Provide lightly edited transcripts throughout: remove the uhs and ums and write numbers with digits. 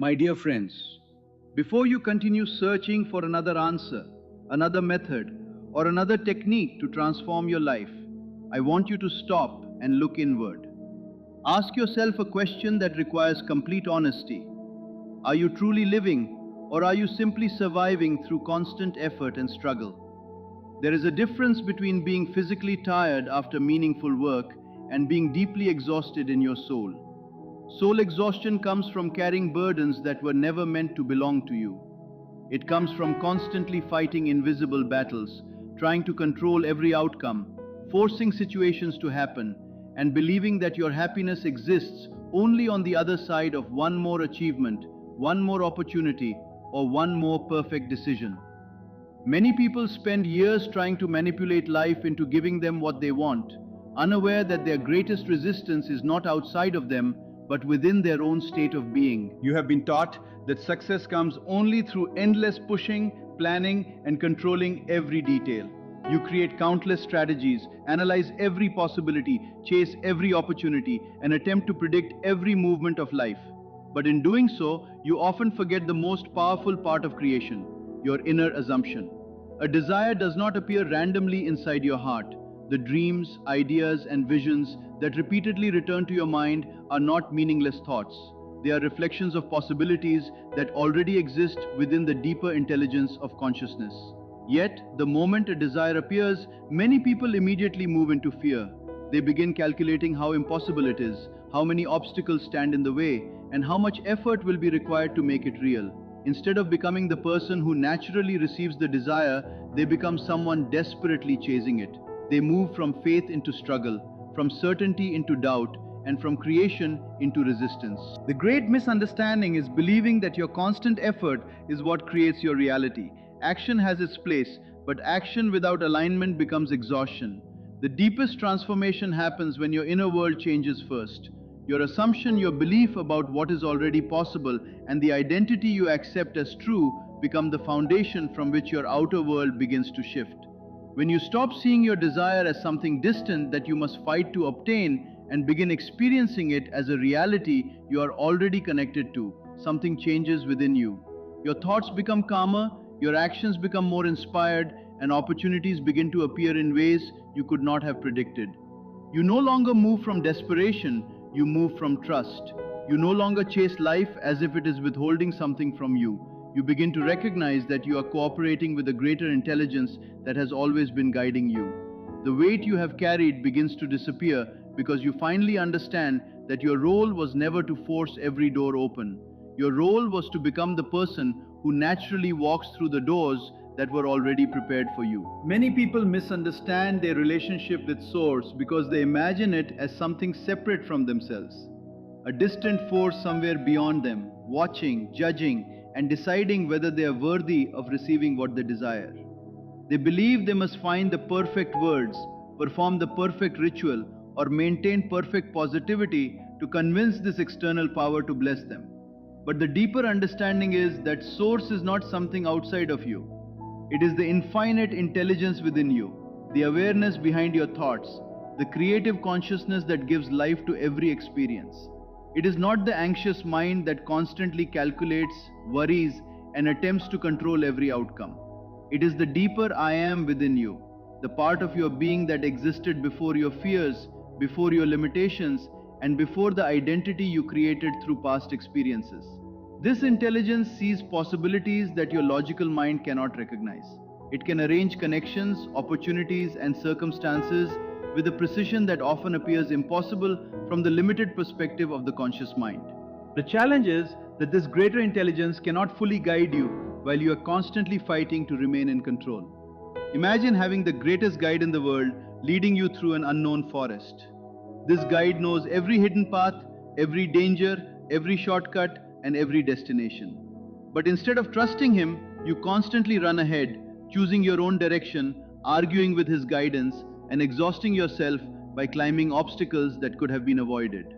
My dear friends, before you continue searching for another answer, another method, or another technique to transform your life, I want you to stop and look inward. Ask yourself a question that requires complete honesty. Are you truly living, or are you simply surviving through constant effort and struggle? There is a difference between being physically tired after meaningful work and being deeply exhausted in your soul. Soul exhaustion comes from carrying burdens that were never meant to belong to you. It comes from constantly fighting invisible battles, trying to control every outcome, forcing situations to happen, and believing that your happiness exists only on the other side of one more achievement, one more opportunity, or one more perfect decision. Many people spend years trying to manipulate life into giving them what they want, unaware that their greatest resistance is not outside of them, but within their own state of being. You have been taught that success comes only through endless pushing, planning, and controlling every detail. You create countless strategies, analyze every possibility, chase every opportunity, and attempt to predict every movement of life. But in doing so, you often forget the most powerful part of creation, your inner assumption. A desire does not appear randomly inside your heart. The dreams, ideas, and visions that repeatedly return to your mind are not meaningless thoughts. They are reflections of possibilities that already exist within the deeper intelligence of consciousness. Yet, the moment a desire appears, many people immediately move into fear. They begin calculating how impossible it is, how many obstacles stand in the way, and how much effort will be required to make it real. Instead of becoming the person who naturally receives the desire, they become someone desperately chasing it. They move from faith into struggle, from certainty into doubt, and from creation into resistance. The great misunderstanding is believing that your constant effort is what creates your reality. Action has its place, but action without alignment becomes exhaustion. The deepest transformation happens when your inner world changes first. Your assumption, your belief about what is already possible, and the identity you accept as true become the foundation from which your outer world begins to shift. When you stop seeing your desire as something distant that you must fight to obtain and begin experiencing it as a reality you are already connected to, something changes within you. Your thoughts become calmer, your actions become more inspired, and opportunities begin to appear in ways you could not have predicted. You no longer move from desperation, you move from trust. You no longer chase life as if it is withholding something from you. You begin to recognize that you are cooperating with a greater intelligence that has always been guiding you. The weight you have carried begins to disappear because you finally understand that your role was never to force every door open. Your role was to become the person who naturally walks through the doors that were already prepared for you. Many people misunderstand their relationship with Source because they imagine it as something separate from themselves, a distant force somewhere beyond them, watching, judging, and deciding whether they are worthy of receiving what they desire. They believe they must find the perfect words, perform the perfect ritual, or maintain perfect positivity to convince this external power to bless them. But the deeper understanding is that Source is not something outside of you. It is the infinite intelligence within you, the awareness behind your thoughts, the creative consciousness that gives life to every experience. It is not the anxious mind that constantly calculates, worries, and attempts to control every outcome. It is the deeper I am within you, the part of your being that existed before your fears, before your limitations, and before the identity you created through past experiences. This intelligence sees possibilities that your logical mind cannot recognize. It can arrange connections, opportunities, and circumstances with a precision that often appears impossible from the limited perspective of the conscious mind. The challenge is that this greater intelligence cannot fully guide you while you are constantly fighting to remain in control. Imagine having the greatest guide in the world leading you through an unknown forest. This guide knows every hidden path, every danger, every shortcut, and every destination. But instead of trusting him, you constantly run ahead, choosing your own direction, arguing with his guidance, and exhausting yourself by climbing obstacles that could have been avoided.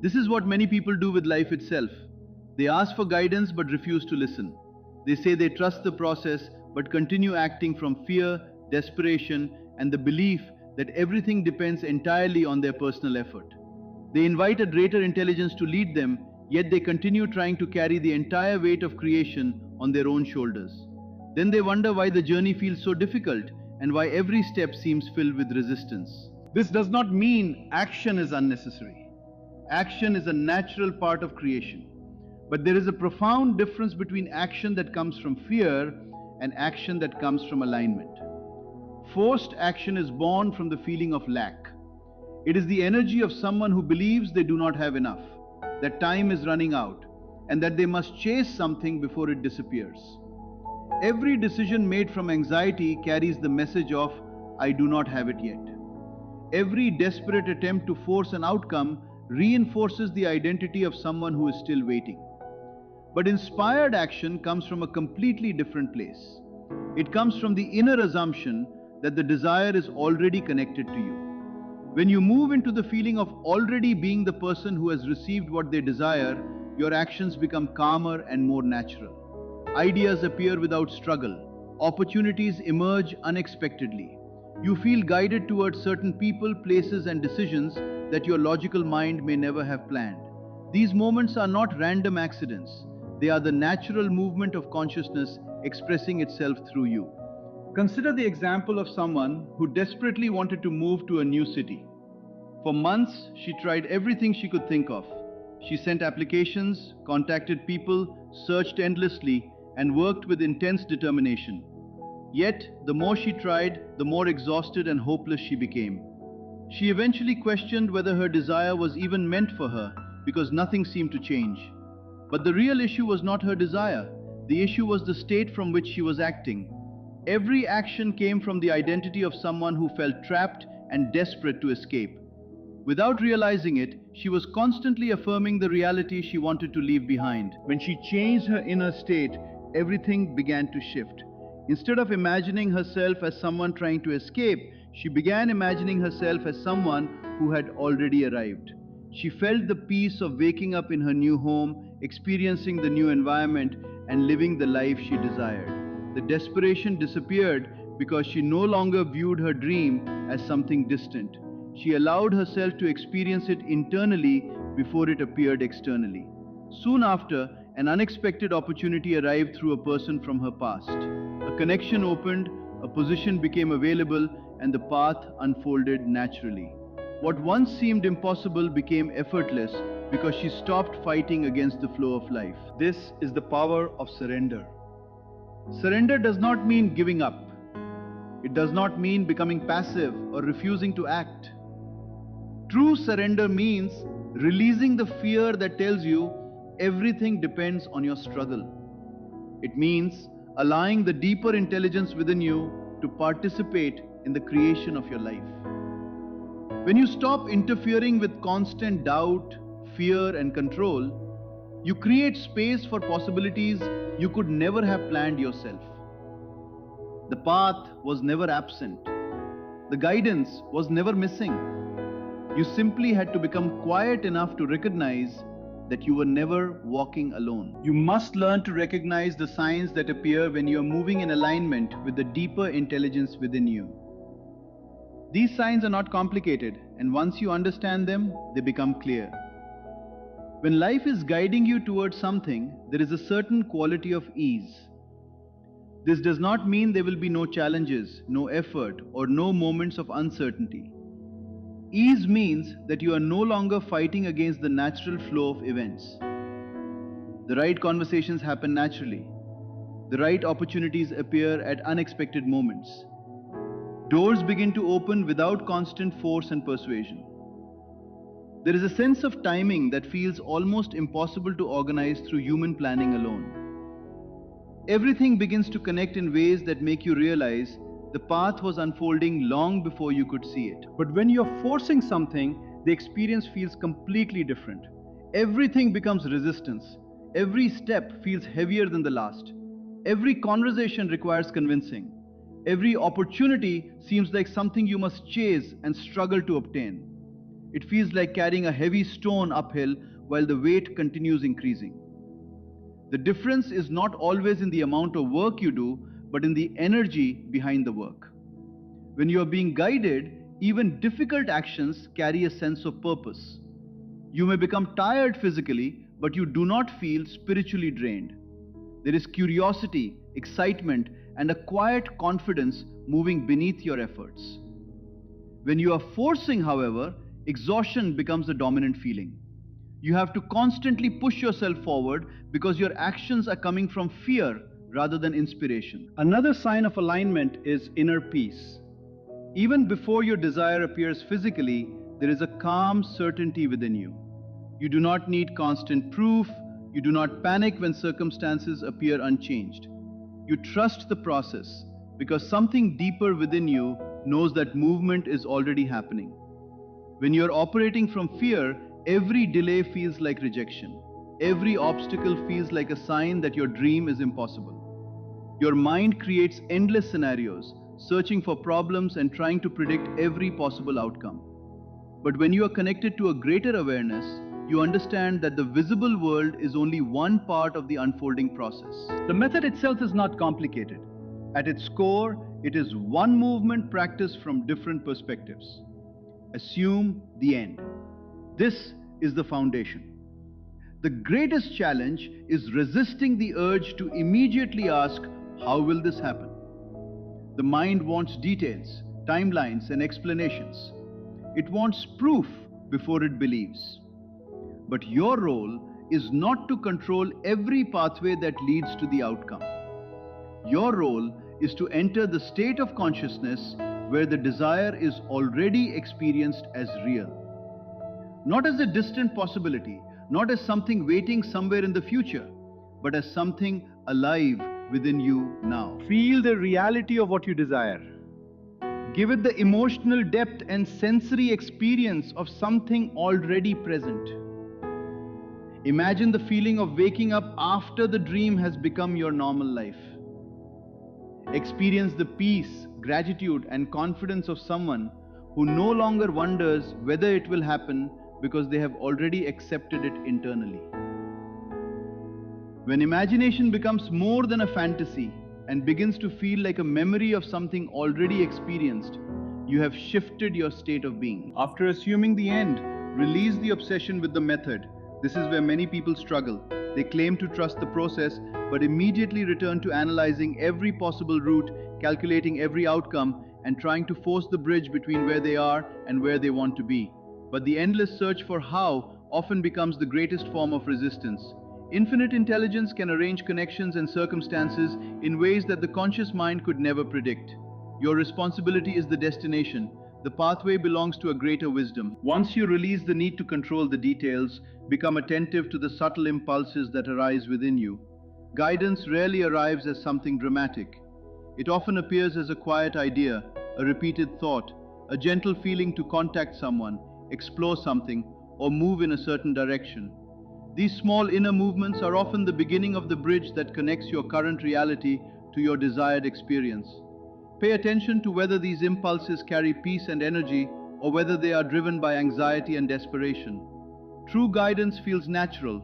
This is what many people do with life itself. They ask for guidance but refuse to listen. They say they trust the process but continue acting from fear, desperation, and the belief that everything depends entirely on their personal effort. They invite a greater intelligence to lead them, yet they continue trying to carry the entire weight of creation on their own shoulders. Then they wonder why the journey feels so difficult and why every step seems filled with resistance. This does not mean action is unnecessary. Action is a natural part of creation. But there is a profound difference between action that comes from fear and action that comes from alignment. Forced action is born from the feeling of lack. It is the energy of someone who believes they do not have enough, that time is running out, and that they must chase something before it disappears. Every decision made from anxiety carries the message of, I do not have it yet. Every desperate attempt to force an outcome reinforces the identity of someone who is still waiting. But inspired action comes from a completely different place. It comes from the inner assumption that the desire is already connected to you. When you move into the feeling of already being the person who has received what they desire, your actions become calmer and more natural. Ideas appear without struggle. Opportunities emerge unexpectedly. You feel guided towards certain people, places, and decisions that your logical mind may never have planned. These moments are not random accidents. They are the natural movement of consciousness expressing itself through you. Consider the example of someone who desperately wanted to move to a new city. For months, she tried everything she could think of. She sent applications, contacted people, searched endlessly, and worked with intense determination. Yet, the more she tried, the more exhausted and hopeless she became. She eventually questioned whether her desire was even meant for her because nothing seemed to change. But the real issue was not her desire. The issue was the state from which she was acting. Every action came from the identity of someone who felt trapped and desperate to escape. Without realizing it, she was constantly affirming the reality she wanted to leave behind. When she changed her inner state, everything began to shift. Instead of imagining herself as someone trying to escape, she began imagining herself as someone who had already arrived. She felt the peace of waking up in her new home, experiencing the new environment, and living the life she desired. The desperation disappeared because she no longer viewed her dream as something distant. She allowed herself to experience it internally before it appeared externally. Soon after, an unexpected opportunity arrived through a person from her past. A connection opened, a position became available, and the path unfolded naturally. What once seemed impossible became effortless because she stopped fighting against the flow of life. This is the power of surrender. Surrender does not mean giving up. It does not mean becoming passive or refusing to act. True surrender means releasing the fear that tells you everything depends on your struggle. It means allowing the deeper intelligence within you to participate in the creation of your life. When you stop interfering with constant doubt, fear, and control, you create space for possibilities you could never have planned yourself. The path was never absent. The guidance was never missing. You simply had to become quiet enough to recognize that you were never walking alone. You must learn to recognize the signs that appear when you are moving in alignment with the deeper intelligence within you. These signs are not complicated, and once you understand them, they become clear. When life is guiding you towards something, there is a certain quality of ease. This does not mean there will be no challenges, no effort, or no moments of uncertainty. Ease means that you are no longer fighting against the natural flow of events. The right conversations happen naturally. The right opportunities appear at unexpected moments. Doors begin to open without constant force and persuasion. There is a sense of timing that feels almost impossible to organize through human planning alone. Everything begins to connect in ways that make you realize the path was unfolding long before you could see it. But when you're forcing something, the experience feels completely different. Everything becomes resistance. Every step feels heavier than the last. Every conversation requires convincing. Every opportunity seems like something you must chase and struggle to obtain. It feels like carrying a heavy stone uphill while the weight continues increasing. The difference is not always in the amount of work you do, but in the energy behind the work. When you are being guided, even difficult actions carry a sense of purpose. You may become tired physically, but you do not feel spiritually drained. There is curiosity, excitement, and a quiet confidence moving beneath your efforts. When you are forcing, however, exhaustion becomes the dominant feeling. You have to constantly push yourself forward because your actions are coming from fear rather than inspiration. Another sign of alignment is inner peace. Even before your desire appears physically, there is a calm certainty within you. You do not need constant proof. You do not panic when circumstances appear unchanged. You trust the process because something deeper within you knows that movement is already happening. When you are operating from fear, every delay feels like rejection. Every obstacle feels like a sign that your dream is impossible. Your mind creates endless scenarios, searching for problems and trying to predict every possible outcome. But when you are connected to a greater awareness, you understand that the visible world is only one part of the unfolding process. The method itself is not complicated. At its core, it is one movement practiced from different perspectives. Assume the end. This is the foundation. The greatest challenge is resisting the urge to immediately ask, how will this happen? The mind wants details, timelines, and explanations. It wants proof before it believes. But your role is not to control every pathway that leads to the outcome. Your role is to enter the state of consciousness where the desire is already experienced as real. Not as a distant possibility, not as something waiting somewhere in the future, but as something alive within you now. Feel the reality of what you desire. Give it the emotional depth and sensory experience of something already present. Imagine the feeling of waking up after the dream has become your normal life. Experience the peace, gratitude, and confidence of someone who no longer wonders whether it will happen because they have already accepted it internally. When imagination becomes more than a fantasy and begins to feel like a memory of something already experienced, you have shifted your state of being. After assuming the end, release the obsession with the method. This is where many people struggle. They claim to trust the process, but immediately return to analyzing every possible route, calculating every outcome, and trying to force the bridge between where they are and where they want to be. But the endless search for how often becomes the greatest form of resistance. Infinite intelligence can arrange connections and circumstances in ways that the conscious mind could never predict. Your responsibility is the destination. The pathway belongs to a greater wisdom. Once you release the need to control the details, become attentive to the subtle impulses that arise within you. Guidance rarely arrives as something dramatic. It often appears as a quiet idea, a repeated thought, a gentle feeling to contact someone, explore something, or move in a certain direction. These small inner movements are often the beginning of the bridge that connects your current reality to your desired experience. Pay attention to whether these impulses carry peace and energy or whether they are driven by anxiety and desperation. True guidance feels natural.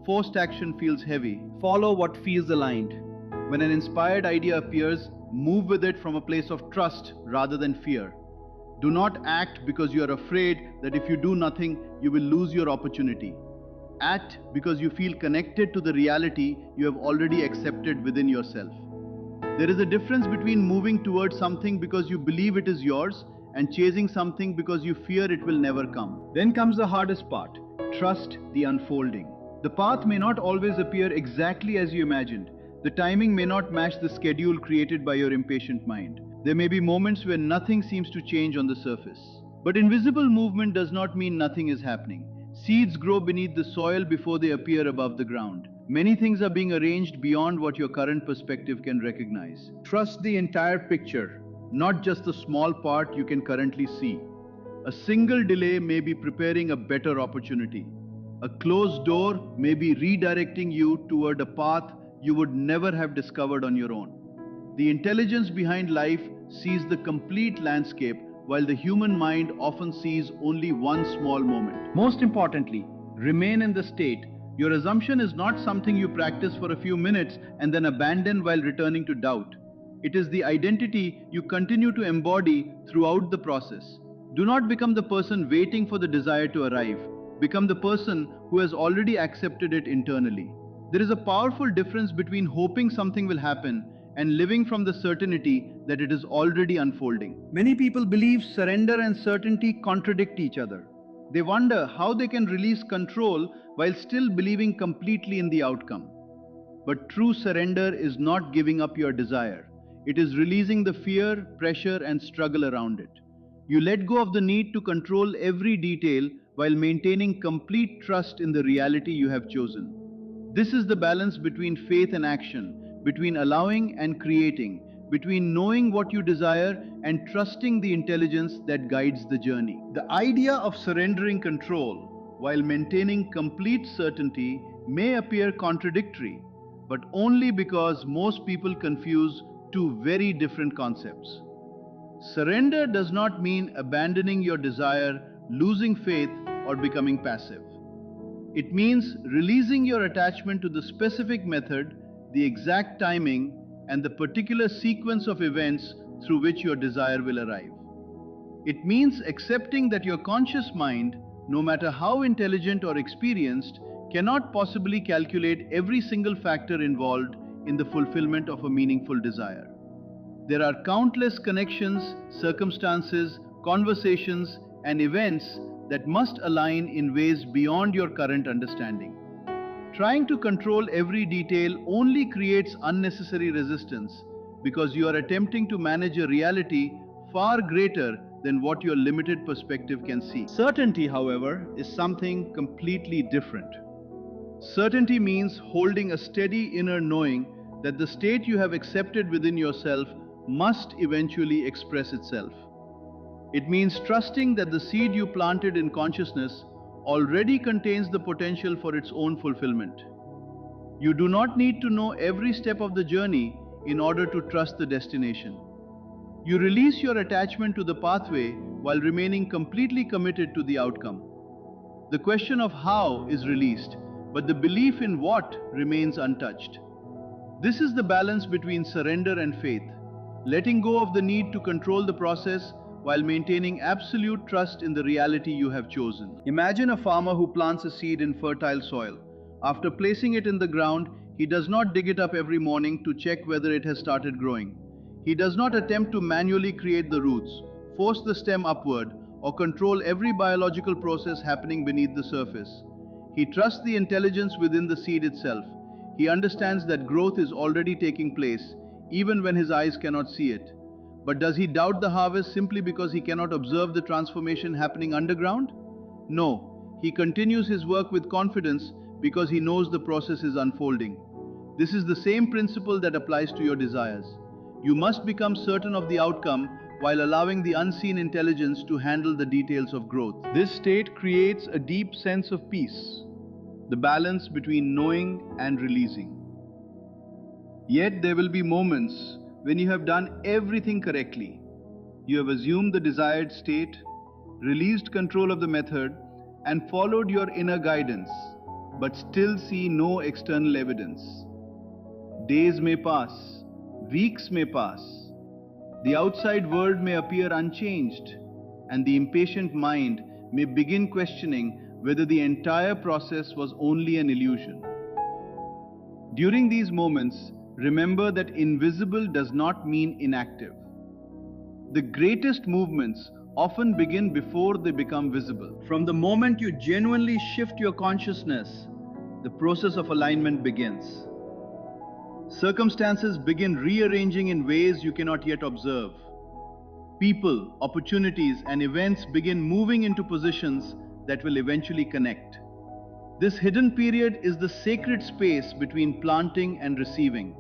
Forced action feels heavy. Follow what feels aligned. When an inspired idea appears, move with it from a place of trust rather than fear. Do not act because you are afraid that if you do nothing, you will lose your opportunity. Act because you feel connected to the reality you have already accepted within yourself. There is a difference between moving towards something because you believe it is yours and chasing something because you fear it will never come. Then comes the hardest part. Trust the unfolding. The path may not always appear exactly as you imagined. The timing may not match the schedule created by your impatient mind. There may be moments where nothing seems to change on the surface. But invisible movement does not mean nothing is happening. Seeds grow beneath the soil before they appear above the ground. Many things are being arranged beyond what your current perspective can recognize. Trust the entire picture, not just the small part you can currently see. A single delay may be preparing a better opportunity. A closed door may be redirecting you toward a path you would never have discovered on your own. The intelligence behind life sees the complete landscape, while the human mind often sees only one small moment. Most importantly, remain in the state. Your assumption is not something you practice for a few minutes and then abandon while returning to doubt. It is the identity you continue to embody throughout the process. Do not become the person waiting for the desire to arrive. Become the person who has already accepted it internally. There is a powerful difference between hoping something will happen and living from the certainty that it is already unfolding. Many people believe surrender and certainty contradict each other. They wonder how they can release control while still believing completely in the outcome. But true surrender is not giving up your desire. It is releasing the fear, pressure, and struggle around it. You let go of the need to control every detail while maintaining complete trust in the reality you have chosen. This is the balance between faith and action, between allowing and creating, between knowing what you desire and trusting the intelligence that guides the journey. The idea of surrendering control while maintaining complete certainty may appear contradictory, but only because most people confuse two very different concepts. Surrender does not mean abandoning your desire, losing faith, or becoming passive. It means releasing your attachment to the specific method, the exact timing, and the particular sequence of events through which your desire will arrive. It means accepting that your conscious mind, no matter how intelligent or experienced, cannot possibly calculate every single factor involved in the fulfillment of a meaningful desire. There are countless connections, circumstances, conversations, and events that must align in ways beyond your current understanding. Trying to control every detail only creates unnecessary resistance because you are attempting to manage a reality far greater than what your limited perspective can see. Certainty, however, is something completely different. Certainty means holding a steady inner knowing that the state you have accepted within yourself must eventually express itself. It means trusting that the seed you planted in consciousness already contains the potential for its own fulfillment. You do not need to know every step of the journey in order to trust the destination. You release your attachment to the pathway while remaining completely committed to the outcome. The question of how is released, but the belief in what remains untouched. This is the balance between surrender and faith, letting go of the need to control the process while maintaining absolute trust in the reality you have chosen. Imagine a farmer who plants a seed in fertile soil. After placing it in the ground, he does not dig it up every morning to check whether it has started growing. He does not attempt to manually create the roots, force the stem upward, or control every biological process happening beneath the surface. He trusts the intelligence within the seed itself. He understands that growth is already taking place, even when his eyes cannot see it. But does he doubt the harvest simply because he cannot observe the transformation happening underground? No, he continues his work with confidence because he knows the process is unfolding. This is the same principle that applies to your desires. You must become certain of the outcome while allowing the unseen intelligence to handle the details of growth. This state creates a deep sense of peace, the balance between knowing and releasing. Yet there will be moments when you have done everything correctly. You have assumed the desired state, released control of the method, and followed your inner guidance, but still see no external evidence. Days may pass, weeks may pass. The outside world may appear unchanged, and the impatient mind may begin questioning whether the entire process was only an illusion. During these moments, remember that invisible does not mean inactive. The greatest movements often begin before they become visible. From the moment you genuinely shift your consciousness, the process of alignment begins. Circumstances begin rearranging in ways you cannot yet observe. People, opportunities, and events begin moving into positions that will eventually connect. This hidden period is the sacred space between planting and receiving.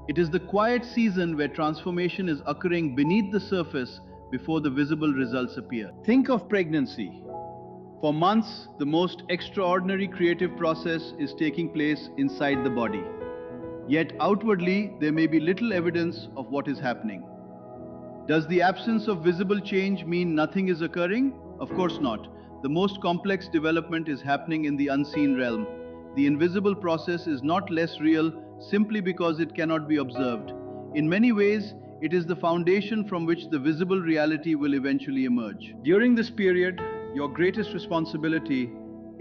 It is the quiet season where transformation is occurring beneath the surface before the visible results appear. Think of pregnancy. For months, the most extraordinary creative process is taking place inside the body. Yet outwardly, there may be little evidence of what is happening. Does the absence of visible change mean nothing is occurring? Of course not. The most complex development is happening in the unseen realm. The invisible process is not less real simply because it cannot be observed. In many ways, it is the foundation from which the visible reality will eventually emerge. During this period, your greatest responsibility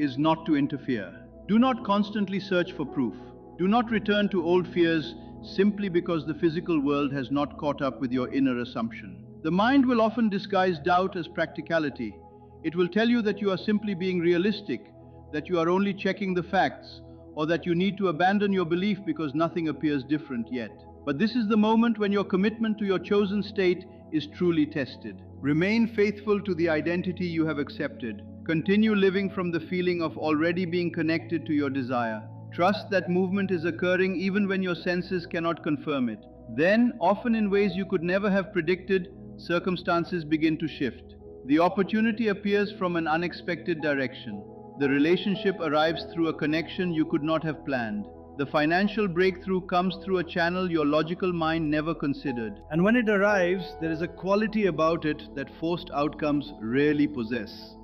is not to interfere. Do not constantly search for proof. Do not return to old fears simply because the physical world has not caught up with your inner assumption. The mind will often disguise doubt as practicality. It will tell you that you are simply being realistic, that you are only checking the facts, or that you need to abandon your belief because nothing appears different yet. But this is the moment when your commitment to your chosen state is truly tested. Remain faithful to the identity you have accepted. Continue living from the feeling of already being connected to your desire. Trust that movement is occurring even when your senses cannot confirm it. Then, often in ways you could never have predicted, circumstances begin to shift. The opportunity appears from an unexpected direction. The relationship arrives through a connection you could not have planned. The financial breakthrough comes through a channel your logical mind never considered. And when it arrives, there is a quality about it that forced outcomes rarely possess.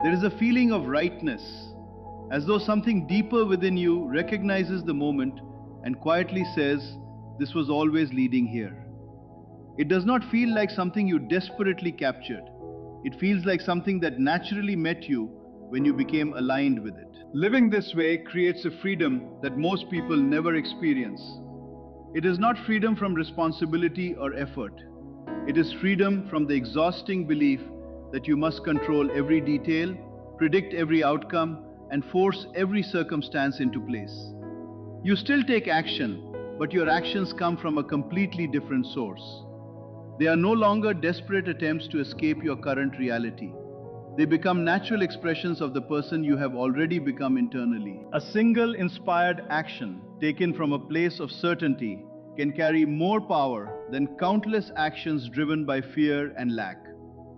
There is a feeling of rightness, as though something deeper within you recognizes the moment and quietly says, "This was always leading here." It does not feel like something you desperately captured. It feels like something that naturally met you when you became aligned with it. Living this way creates a freedom that most people never experience. It is not freedom from responsibility or effort. It is freedom from the exhausting belief that you must control every detail, predict every outcome, and force every circumstance into place. You still take action, but your actions come from a completely different source. They are no longer desperate attempts to escape your current reality. They become natural expressions of the person you have already become internally. A single inspired action taken from a place of certainty can carry more power than countless actions driven by fear and lack.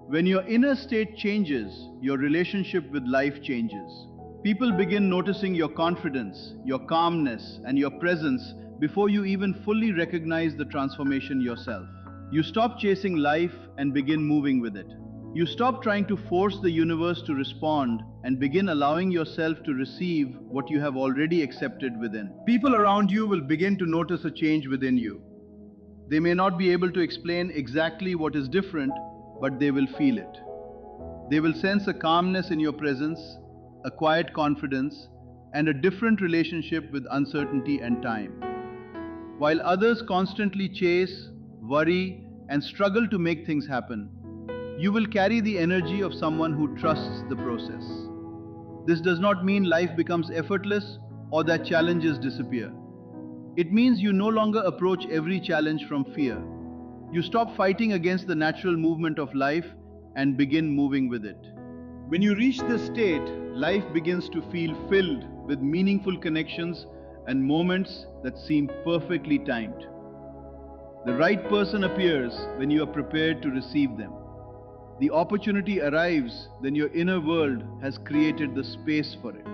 When your inner state changes, your relationship with life changes. People begin noticing your confidence, your calmness, and your presence before you even fully recognize the transformation yourself. You stop chasing life and begin moving with it. You stop trying to force the universe to respond and begin allowing yourself to receive what you have already accepted within. People around you will begin to notice a change within you. They may not be able to explain exactly what is different, but they will feel it. They will sense a calmness in your presence, a quiet confidence, and a different relationship with uncertainty and time. While others constantly chase, worry, and struggle to make things happen, you will carry the energy of someone who trusts the process. This does not mean life becomes effortless or that challenges disappear. It means you no longer approach every challenge from fear. You stop fighting against the natural movement of life and begin moving with it. When you reach this state, life begins to feel filled with meaningful connections and moments that seem perfectly timed. The right person appears when you are prepared to receive them. The opportunity arrives when your inner world has created the space for it.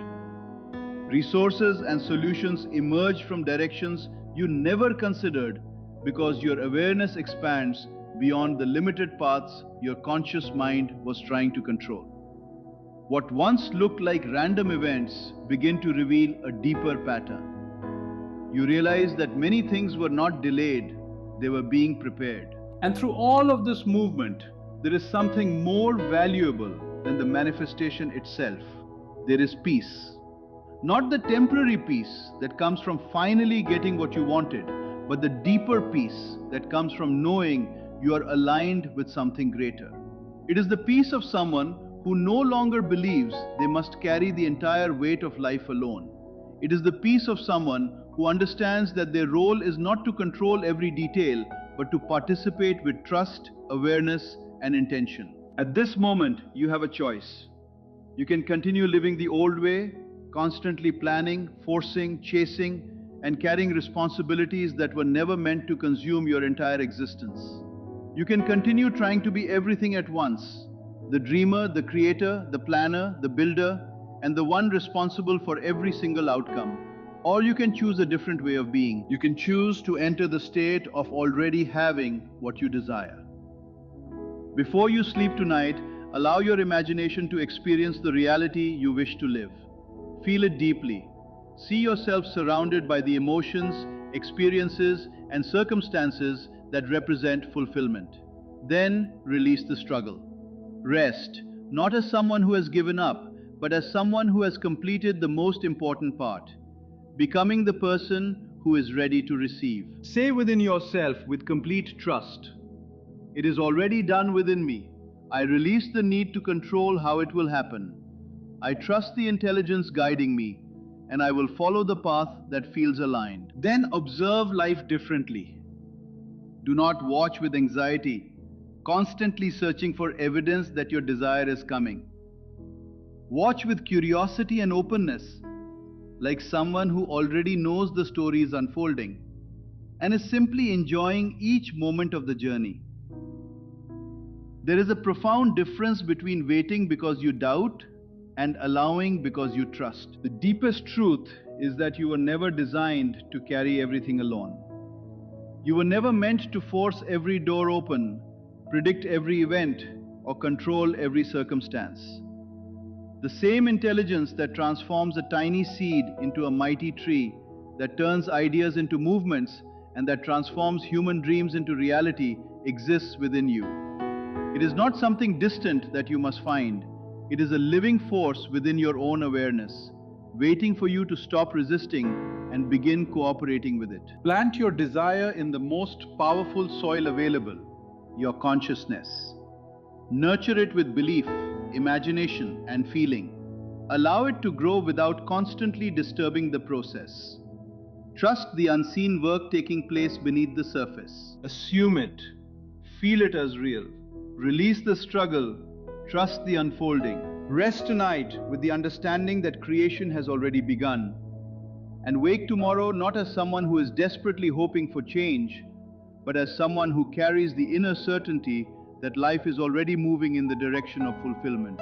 Resources and solutions emerge from directions you never considered because your awareness expands beyond the limited paths your conscious mind was trying to control. What once looked like random events begin to reveal a deeper pattern. You realize that many things were not delayed, they were being prepared. And through all of this movement, there is something more valuable than the manifestation itself. There is peace. Not the temporary peace that comes from finally getting what you wanted, but the deeper peace that comes from knowing you are aligned with something greater. It is the peace of someone who no longer believes they must carry the entire weight of life alone. It is the peace of someone who understands that their role is not to control every detail, but to participate with trust, awareness, and intention. At this moment, you have a choice. You can continue living the old way, constantly planning, forcing, chasing, and carrying responsibilities that were never meant to consume your entire existence. You can continue trying to be everything at once: the dreamer, the creator, the planner, the builder, and the one responsible for every single outcome. Or you can choose a different way of being. You can choose to enter the state of already having what you desire. Before you sleep tonight, allow your imagination to experience the reality you wish to live. Feel it deeply. See yourself surrounded by the emotions, experiences, and circumstances that represent fulfillment. Then release the struggle. Rest, not as someone who has given up, but as someone who has completed the most important part, becoming the person who is ready to receive. Say within yourself with complete trust, "It is already done within me. I release the need to control how it will happen. I trust the intelligence guiding me, and I will follow the path that feels aligned." Then observe life differently. Do not watch with anxiety, constantly searching for evidence that your desire is coming. Watch with curiosity and openness, like someone who already knows the story is unfolding and is simply enjoying each moment of the journey. There is a profound difference between waiting because you doubt and allowing because you trust. The deepest truth is that you were never designed to carry everything alone. You were never meant to force every door open, predict every event, or control every circumstance. The same intelligence that transforms a tiny seed into a mighty tree, that turns ideas into movements, and that transforms human dreams into reality exists within you. It is not something distant that you must find. It is a living force within your own awareness, waiting for you to stop resisting and begin cooperating with it. Plant your desire in the most powerful soil available, your consciousness. Nurture it with belief, imagination, and feeling. Allow it to grow without constantly disturbing the process. Trust the unseen work taking place beneath the surface. Assume it. Feel it as real. Release the struggle. Trust the unfolding. Rest tonight with the understanding that creation has already begun. And wake tomorrow not as someone who is desperately hoping for change, but as someone who carries the inner certainty that life is already moving in the direction of fulfillment.